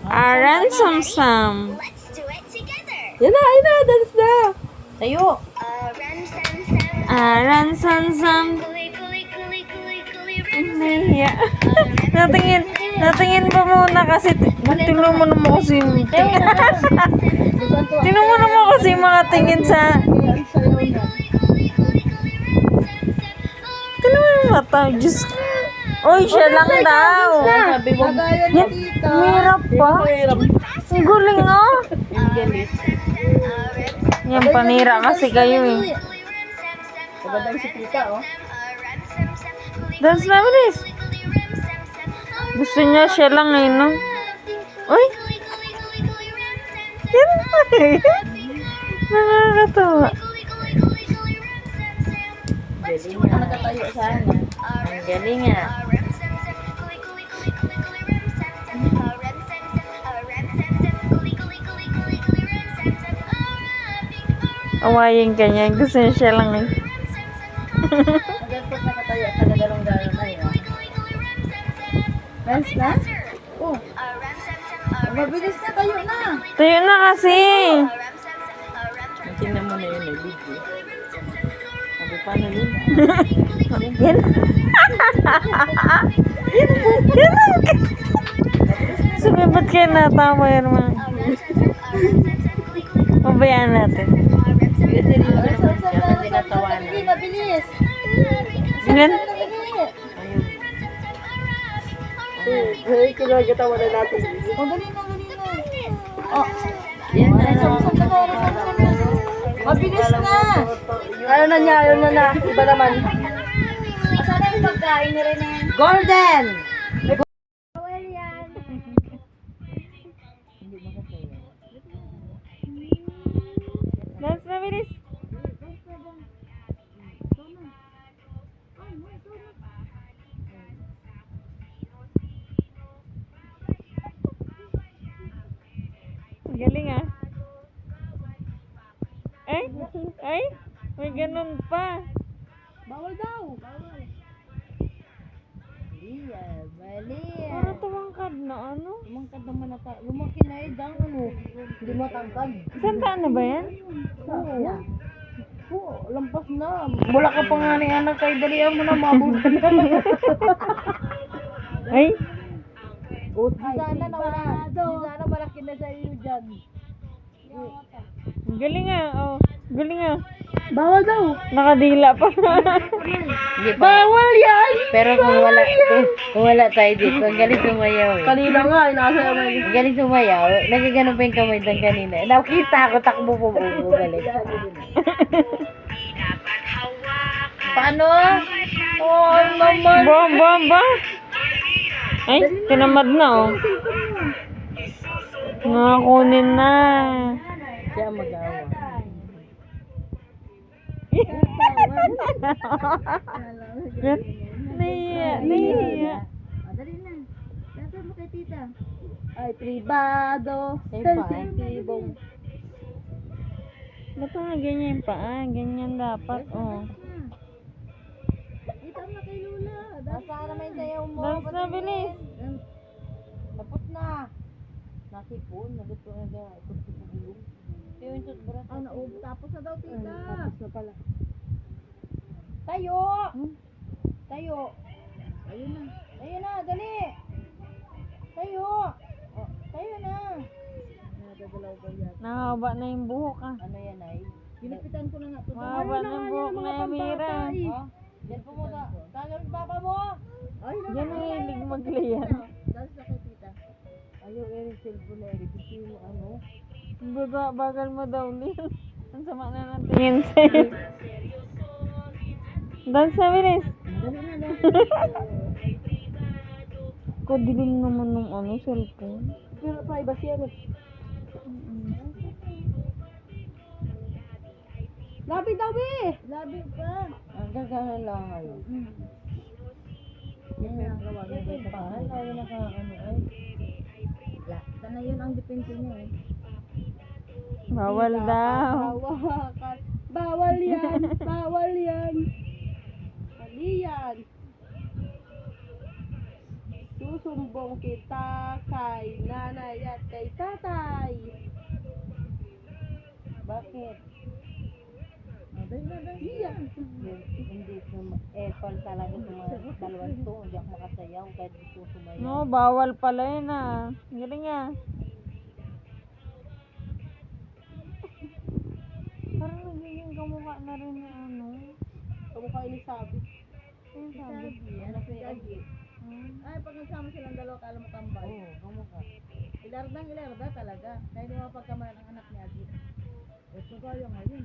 Aran Sam. Yan na, dance na. Tayo. Aran Sam. Nahiya. Natingin pa muna kasi tingnan mo naman kasi tingnan mo naman kasi mga tingin sa tingnan mo yung mata. Diyos ko. Oy, siya lang daw. Sabi mo. Yan, mahirap pa. Ang guling oh. Yan, panira kasi kayo eh. Magandang si tita, oh. Dance na bilis. Gusto niya siya lang eh, no? Uy! Yan nakakatawa. Galing nga. Nakatayo sana. Ang galing nga. Awayin ka niya. Gusto niya siya lang eh. Dapat nakatayo ka na galong-galong na yun. Dance na? Oh. Mabilis na, tayo na. Tayo na kasi. Tingnan mo na yun, may video. Sabi, paano yun? Yan. Yan. Sabi, ba't kayo natawa yan mga? Pabayaan natin. Kasi rin naman naman siya, kasi natawanan. Mabilis. Yan. Hey, kinagatawa na natin. Oh, dali na. Oh. Yan na. Mabilis na. Ayaw na niya, Iba naman. Sana yung pagkain na rin eh. Golden! Well, yan. Dance na bilis. Galing ah. Ay, may ganun pa. Bawal daw. Bawal. Iya, bali. Para tumangkad na ano? Lumangkad naman na ta. Lumaki na eh, dang ano. Hindi matangkad. Isang taan na ba yan? Oo. Oo, lampas na. Wala ka pa nga ni anak kay dalihan mo na mabutan na. Ay, O, di sana nawala. Di sana malaki na sa iyo dyan. galing ah. Oh, galing ah. Bawal daw. Nakadila pa. Bawal yan! Pero kung wala tayo dito, ang galing sumayaw eh. Kanina nga, inasa naman. Ang galing sumayaw, nagagano pa yung kamay doon kanina. Nakita ako, takbo po balik. Paano? Oh, naman. Ba. Ay, tinamad na oh. Nakakunin na. Siya mag-awa. Nahiya. Dali na. Dito mo kay tita. Ay, privado. Sensitibong. Ba't nga ganyan pa ah? Ganyan dapat oh. Dito mo kay Lula. Nasa naman yung sayaw mo. Dance na bilis. Tapos na. Nasipon, nagusto na ga. Ito si Pagulong. Yung toothbrush. Ah, tapos na daw tita. Tapos na pala. Tayo! Tayo! Ayun na. Tayo na, dali! Tayo! Oh, tayo na! Nadadalaw ba yan? Nakahaba na yung buhok ah. Ano yan ay? Ginipitan ko na nga to. Mahaba na yung buhok na yung Mira. Oh, yan po muna. Tagal ang papa mo! Ay, Yan ang hilig magliyan. dance na kay tita. Ayaw Eric, cellphone na Eric. Gusto mo ano? Bagal mo daw, Lil. Ang sama na ng tingin sa'yo. Dance na bilis. Kadilim naman ng ano, cellphone. Pero privacy yan eh. Labi daw eh! Labi pa. Ang gagawin lang ano. Paano tayo naka-ano ay? Sana yun ang depende niya eh. Bawal daw. Hawakan. Bawal yan! Bawal yan! Mali yan! Isusumbong kita kay nanay at kay tatay. Bakit? Iya. Hindi epal talaga sa mga dalawang to. Hindi ako makasayaw kahit gusto ko sumayaw. No, bawal pala yun ah. Galing ah. Parang nagiging kamukha na rin ni ano. Kamukha ni Sabi. Ayun sabi. Yan, si Agit. Ay, pag nagsama silang dalawa, kala mo kambal. Oo, kamukha. Ilarda talaga. Kaya hindi mo mapagkamalan ang anak ni Agit. Ito kayo ngayon.